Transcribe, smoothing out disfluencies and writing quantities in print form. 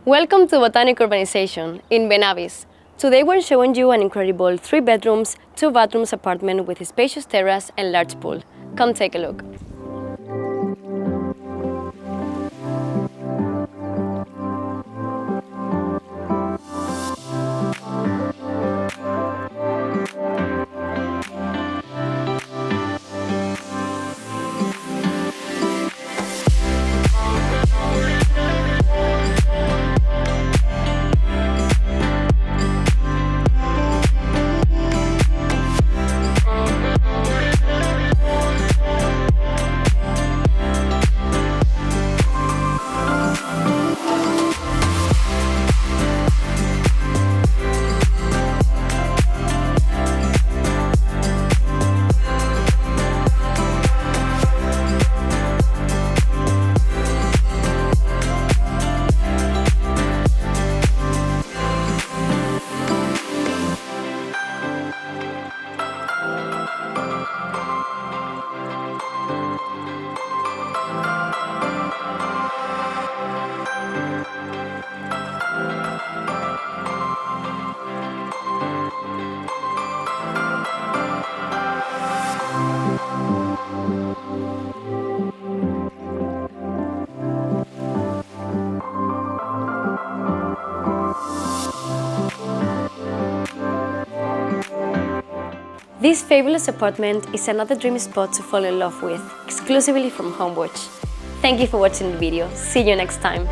Welcome to Botanic urbanization in Benahavis. Today we're showing you an incredible 3 bedrooms, 2 bathrooms apartment with a spacious terrace and large pool. Come take a look. This fabulous apartment is another dream spot to fall in love with, exclusively from HomeWatch. Thank you for watching the video. See you next time.